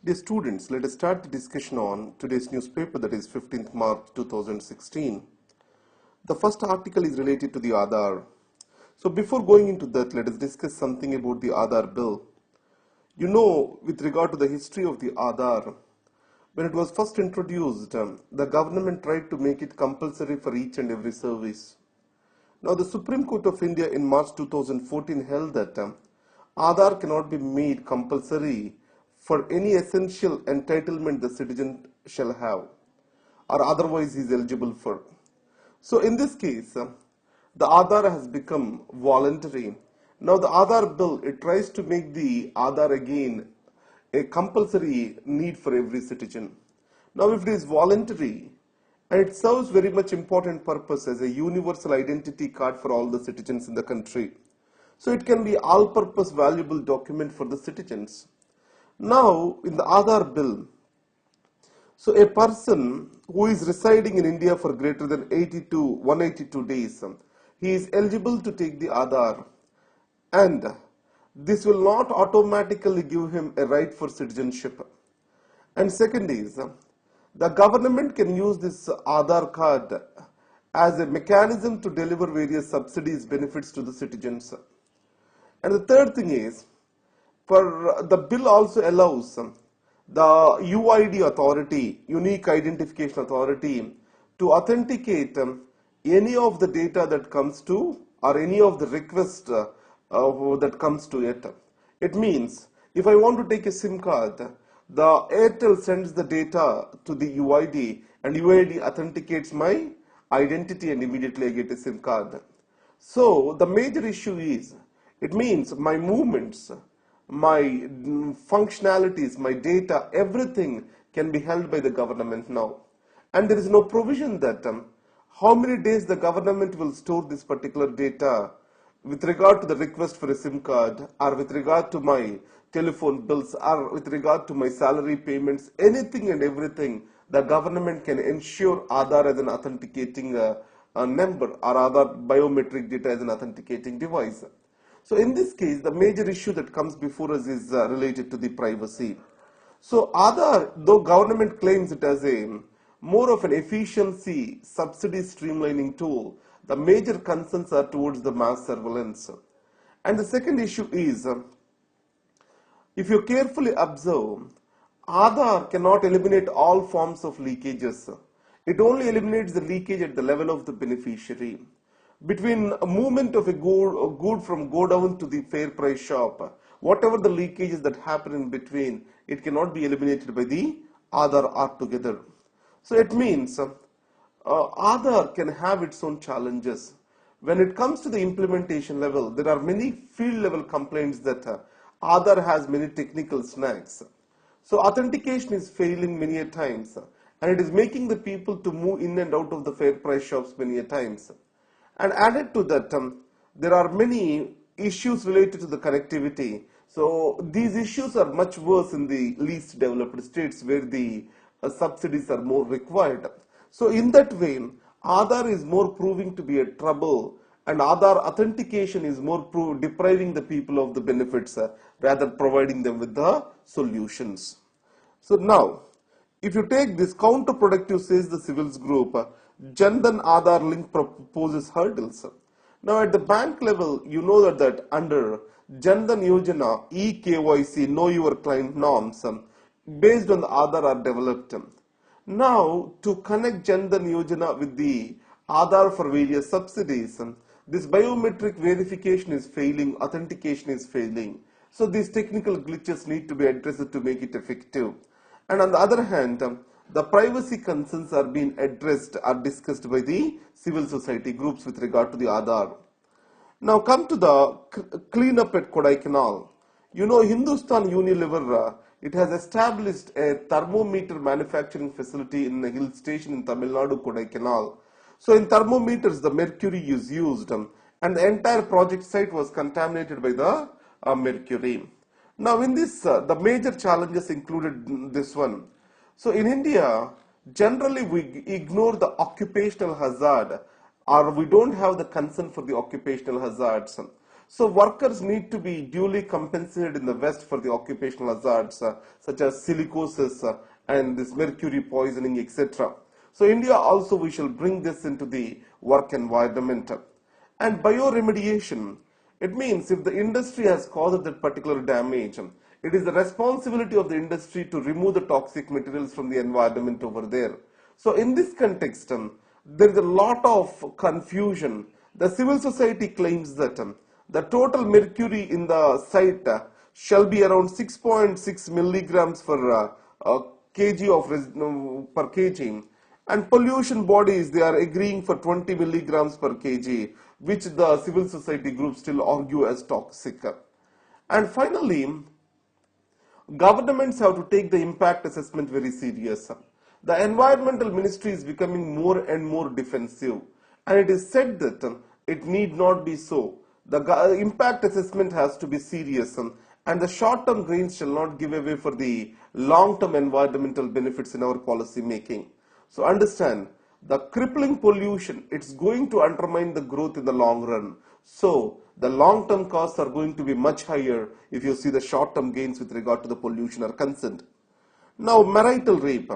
Dear students, let us start the discussion on today's newspaper, that is 15th March 2016. The first article is related to the Aadhaar. So before going into that, let us discuss something about the Aadhaar bill. You know, with regard to the history of the Aadhaar, when it was first introduced, the government tried to make it compulsory for each and every service. Now, the Supreme Court of India in March 2014 held that Aadhaar cannot be made compulsory for any essential entitlement the citizen shall have, or otherwise he is eligible for. So, in this case, the Aadhaar has become voluntary. Now, the Aadhaar bill, it tries to make the Aadhaar again a compulsory need for every citizen. Now, if it is voluntary, and it serves very much important purpose as a universal identity card for all the citizens in the country. So it can be all-purpose valuable document for the citizens. Now, in the Aadhaar bill, so a person who is residing in India for greater than 182 days, he is eligible to take the Aadhaar, and this will not automatically give him a right for citizenship. And second is, the government can use this Aadhaar card as a mechanism to deliver various subsidies, benefits to the citizens. And the third thing is, for the bill also allows the UID authority, Unique Identification Authority, to authenticate any of the data that comes to, or any of the request that comes to it. It means, if I want to take a SIM card, the Airtel sends the data to the UID, and UID authenticates my identity, and immediately I get a SIM card. So the major issue is, it means my movements, my functionalities, my data, everything can be held by the government now. And there is no provision that how many days the government will store this particular data with regard to the request for a SIM card, or with regard to my telephone bills, or with regard to my salary payments, anything and everything, the government can ensure Aadhaar as an authenticating a number, or Aadhaar biometric data as an authenticating device. So in this case, the major issue that comes before us is related to the privacy. So Aadhaar, though government claims it as a more of an efficiency subsidy streamlining tool, the major concerns are towards the mass surveillance. And the second issue is, if you carefully observe, Aadhaar cannot eliminate all forms of leakages. It only eliminates the leakage at the level of the beneficiary. Between a movement of a good from go down to the fair price shop, whatever the leakages that happen in between, it cannot be eliminated by the Aadhaar altogether. So it means Aadhaar can have its own challenges. When it comes to the implementation level, there are many field level complaints that Aadhaar has many technical snags. So authentication is failing many a times, and it is making the people to move in and out of the fair price shops many a times. And added to that, there are many issues related to the connectivity. So these issues are much worse in the least developed states where the subsidies are more required. So in that way, Aadhaar is more proving to be a trouble, and Aadhaar authentication is more depriving the people of the benefits rather providing them with the solutions. So now, if you take this counterproductive, says the Civils group, Jan Dhan Aadhaar link proposes hurdles. Now at the bank level, you know that under Jan Dhan Yojana, eKYC, know your client norms, based on the Aadhaar are developed. Now to connect Jan Dhan Yojana with the Aadhaar for various subsidies, this biometric verification is failing, authentication is failing. So these technical glitches need to be addressed to make it effective. And on the other hand, the privacy concerns are being addressed, are discussed by the civil society groups with regard to the Aadhaar. Now come to the cleanup at Kodaikanal. You know, Hindustan Unilever, it has established a thermometer manufacturing facility in a hill station in Tamil Nadu, Kodaikanal. So in thermometers, the mercury is used, and the entire project site was contaminated by the mercury. Now in this, the major challenges included this one. So in India, generally we ignore the occupational hazard, or we don't have the concern for the occupational hazards. So workers need to be duly compensated in the West for the occupational hazards such as silicosis and this mercury poisoning, etc. So India also, we shall bring this into the work environment. And bioremediation, it means if the industry has caused that particular damage, it is the responsibility of the industry to remove the toxic materials from the environment over there. So in this context, there is a lot of confusion. The civil society claims that the total mercury in the site shall be around 6.6 milligrams per kg of per kg, and pollution bodies, they are agreeing for 20 milligrams per kg, which the civil society groups still argue as toxic. And finally, governments have to take the impact assessment very serious. The environmental ministry is becoming more and more defensive, and it is said that it need not be so. The impact assessment has to be serious, and the short-term gains shall not give away for the long-term environmental benefits in our policy making. So understand, the crippling pollution, it's going to undermine the growth in the long run. So the long-term costs are going to be much higher if you see the short-term gains with regard to the pollution are concerned. Now, marital rape.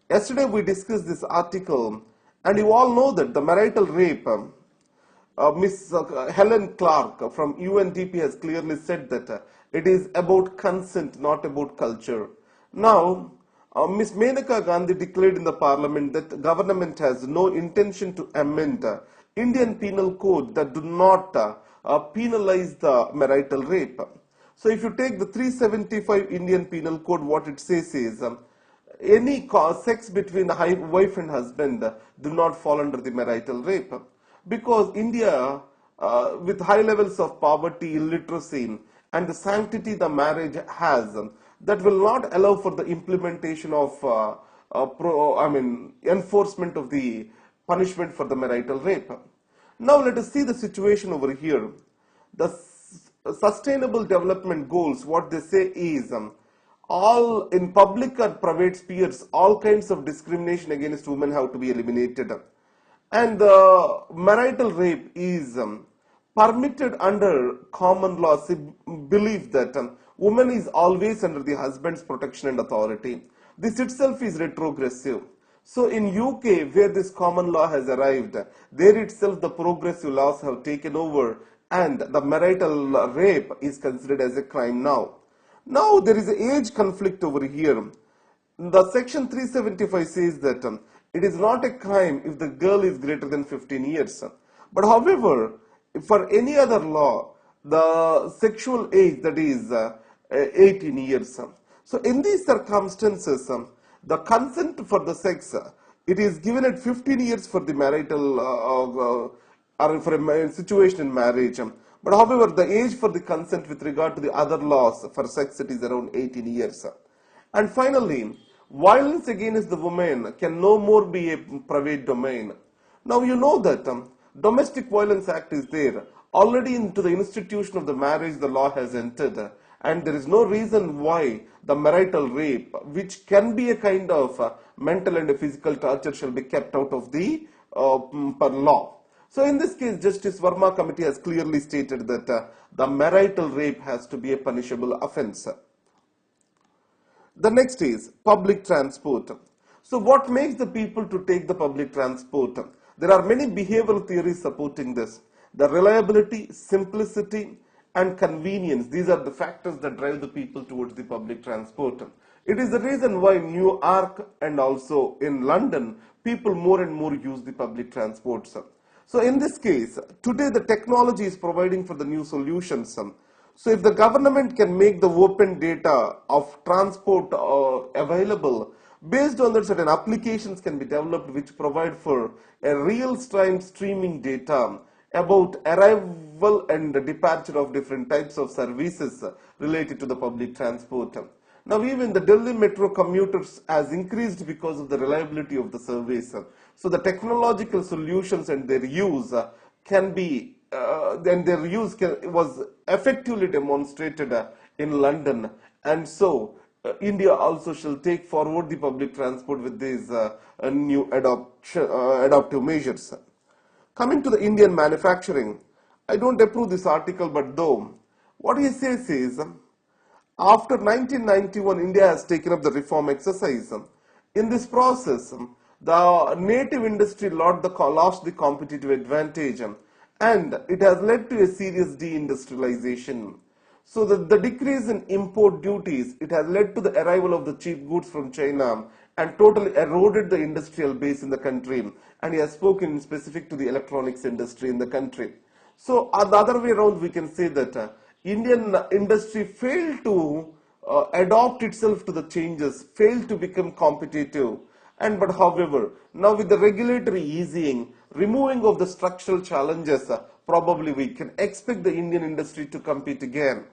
Yesterday we discussed this article, and you all know that the marital rape, Miss Helen Clark from UNDP has clearly said that it is about consent, not about culture. Now, Ms. Menaka Gandhi declared in the parliament that the government has no intention to amend Indian penal code that do not penalize the marital rape. So if you take the 375 Indian penal code, what it says is any sex between wife and husband do not fall under the marital rape, because India with high levels of poverty, illiteracy, and the sanctity the marriage has, that will not allow for the implementation of enforcement of the punishment for the marital rape. Now let us see the situation over here. The sustainable development goals, what they say is all in public and private spheres, all kinds of discrimination against women have to be eliminated. And the marital rape is permitted under common law, belief that woman is always under the husband's protection and authority. This itself is retrogressive. So in UK, where this common law has arrived, there itself the progressive laws have taken over, and the marital rape is considered as a crime now. Now there is an age conflict over here. The section 375 says that it is not a crime if the girl is greater than 15 years. But however, for any other law, the sexual age, that is 18 years. So in these circumstances, the consent for the sex, it is given at 15 years for the marital or for a situation in marriage. But however, the age for the consent with regard to the other laws for sex, it is around 18 years. And finally, violence against the woman can no more be a private domain. Now you know that Domestic Violence Act is there. Already into the institution of the marriage, the law has entered, and there is no reason why the marital rape, which can be a kind of mental and physical torture, shall be kept out of the per law. So in this case, Justice Verma Committee has clearly stated that the marital rape has to be a punishable offence. The next is public transport. So what makes the people to take the public transport? There are many behavioral theories supporting this. The reliability, simplicity, and convenience, these are the factors that drive the people towards the public transport. It is the reason why in New York and also in London, people more and more use the public transport. So in this case, today the technology is providing for the new solutions. So if the government can make the open data of transport available, based on that certain applications can be developed which provide for a real-time streaming data about arrival and departure of different types of services related to the public transport. Now even the Delhi metro commuters has increased because of the reliability of the service. So the technological solutions and their use can be, was effectively demonstrated in London, and so India also shall take forward the public transport with these new adaptive measures. Coming to the Indian manufacturing, I don't approve this article, but though, what he says is, after 1991, India has taken up the reform exercise. In this process, the native industry lost the competitive advantage, and it has led to a serious deindustrialization. So the decrease in import duties, it has led to the arrival of the cheap goods from China and totally eroded the industrial base in the country. And he has spoken specific to the electronics industry in the country. So the other way around, we can say that Indian industry failed to adopt itself to the changes, failed to become competitive. And but however, now with the regulatory easing, removing of the structural challenges, probably we can expect the Indian industry to compete again.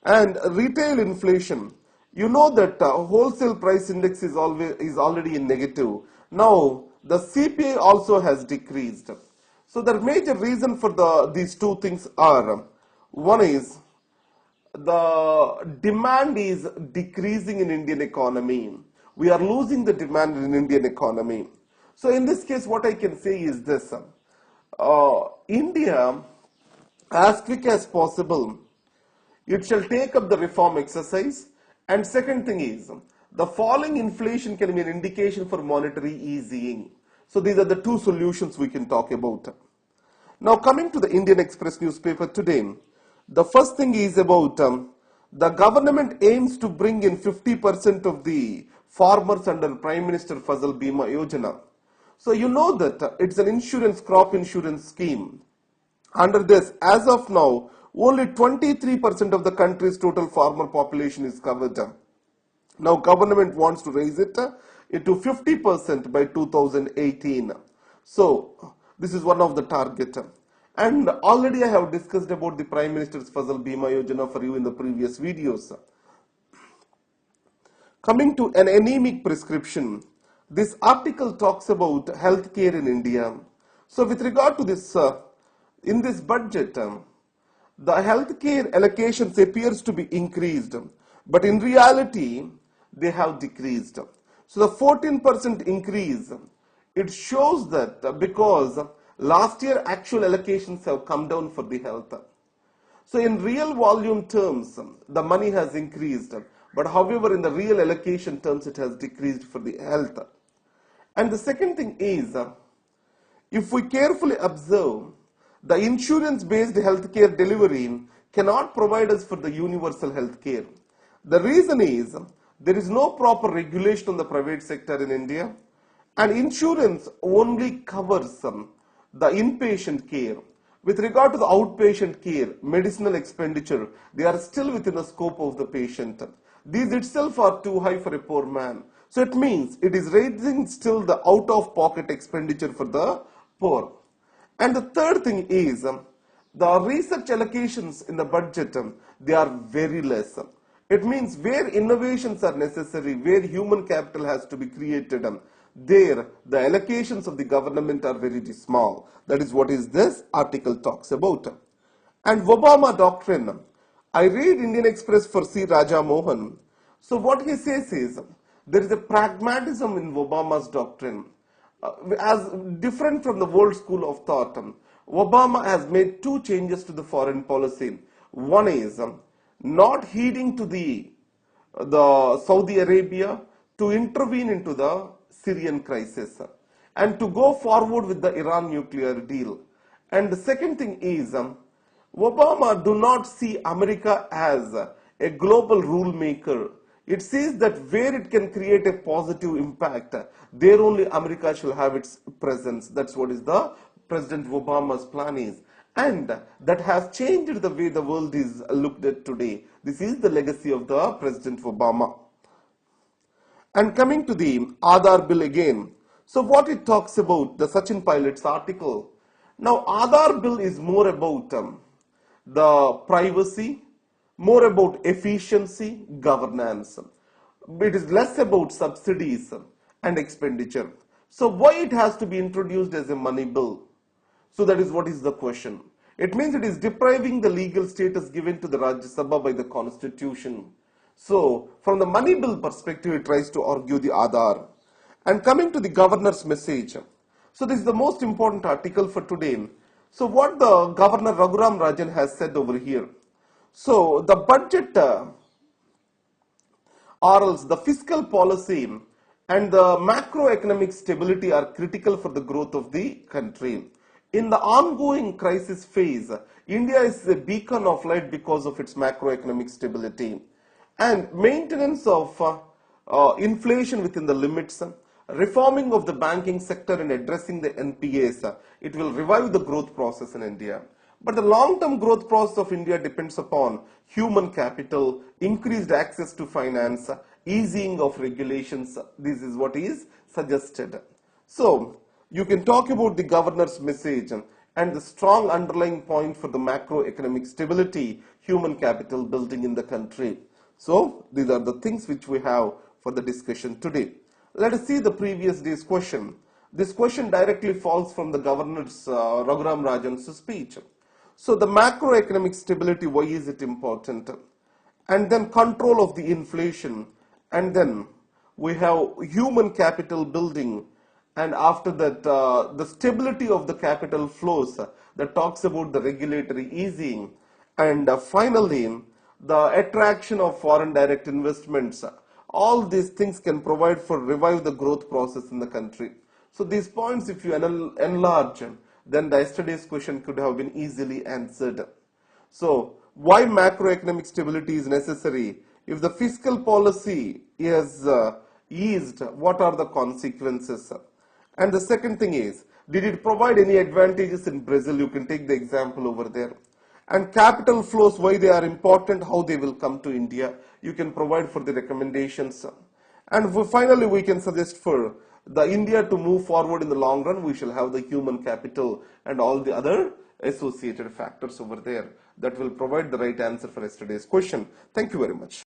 And retail inflation, you know that wholesale price index is already in negative. Now the CPI also has decreased. So the major reason for these two things are, one is the demand is decreasing in Indian economy. We are losing the demand in Indian economy. So in this case, what I can say is this: India, as quick as possible, it shall take up the reform exercise. And second thing is, the falling inflation can be an indication for monetary easing. So these are the two solutions we can talk about. Now coming to the Indian Express newspaper today, the first thing is about the government aims to bring in 50% of the farmers under Prime Minister Fasal Bima Yojana. So you know that it's an crop insurance scheme. Under this, as of now, only 23% of the country's total farmer population is covered. Now government wants to raise it to 50% by 2018. So this is one of the target. And already I have discussed about the Prime Minister's Fasal Bima Yojana for you in the previous videos. Coming to an anemic prescription, this article talks about healthcare in India. So with regard to this, in this budget, the healthcare allocations appears to be increased, but in reality, they have decreased. So the 14% increase, it shows that because last year actual allocations have come down for the health. So in real volume terms, the money has increased, but however in the real allocation terms, it has decreased for the health. And the second thing is, if we carefully observe, the insurance-based healthcare delivery cannot provide us for the universal healthcare. The reason is, there is no proper regulation on the private sector in India, and insurance only covers the inpatient care. With regard to the outpatient care, medicinal expenditure, they are still within the scope of the patient. These itself are too high for a poor man. So it means it is raising still the out-of-pocket expenditure for the poor. And the third thing is, the research allocations in the budget, they are very less. It means where innovations are necessary, where human capital has to be created, there the allocations of the government are very small. That is what is this article talks about. And Obama doctrine, I read Indian Express for C. Raja Mohan. So what he says is, there is a pragmatism in Obama's doctrine. As different from the world school of thought, Obama has made two changes to the foreign policy. One is not heeding to the Saudi Arabia to intervene into the Syrian crisis and to go forward with the Iran nuclear deal. And the second thing is, Obama do not see America as a global rule maker. It says that where it can create a positive impact, there only America shall have its presence. That's what is the President Obama's plan is. And that has changed the way the world is looked at today. This is the legacy of the President Obama. And coming to the Aadhaar bill again. So what it talks about, the Sachin Pilot's article. Now Aadhaar bill is more about the privacy, more about efficiency, governance. It is less about subsidies and expenditure. So why it has to be introduced as a money bill? So that is what is the question. It means it is depriving the legal status given to the Rajya Sabha by the constitution. So from the money bill perspective, it tries to argue the Aadhaar. And coming to the governor's message. So this is the most important article for today. So what the Governor Raghuram Rajan has said over here. So the budget or else the fiscal policy and the macroeconomic stability are critical for the growth of the country. In the ongoing crisis phase, India is a beacon of light because of its macroeconomic stability and maintenance of inflation within the limits, reforming of the banking sector and addressing the NPAs. It will revive the growth process in India. But the long-term growth process of India depends upon human capital, increased access to finance, easing of regulations. This is what is suggested. So, you can talk about the governor's message and the strong underlying point for the macroeconomic stability, human capital building in the country. So, these are the things which we have for the discussion today. Let us see the previous day's question. This question directly falls from the governor's Raghuram Rajan's speech. So the macroeconomic stability, why is it important? And then control of the inflation. And then we have human capital building. And after that, the stability of the capital flows that talks about the regulatory easing. And finally, the attraction of foreign direct investments. All these things can provide for revive the growth process in the country. So these points, if you enlarge, then the yesterday's question could have been easily answered. So, why macroeconomic stability is necessary? If the fiscal policy is eased, what are the consequences? And the second thing is, did it provide any advantages in Brazil? You can take the example over there. And capital flows, why they are important, how they will come to India. You can provide for the recommendations. And finally, we can suggest for the India to move forward in the long run, we shall have the human capital and all the other associated factors over there that will provide the right answer for yesterday's question. Thank you very much.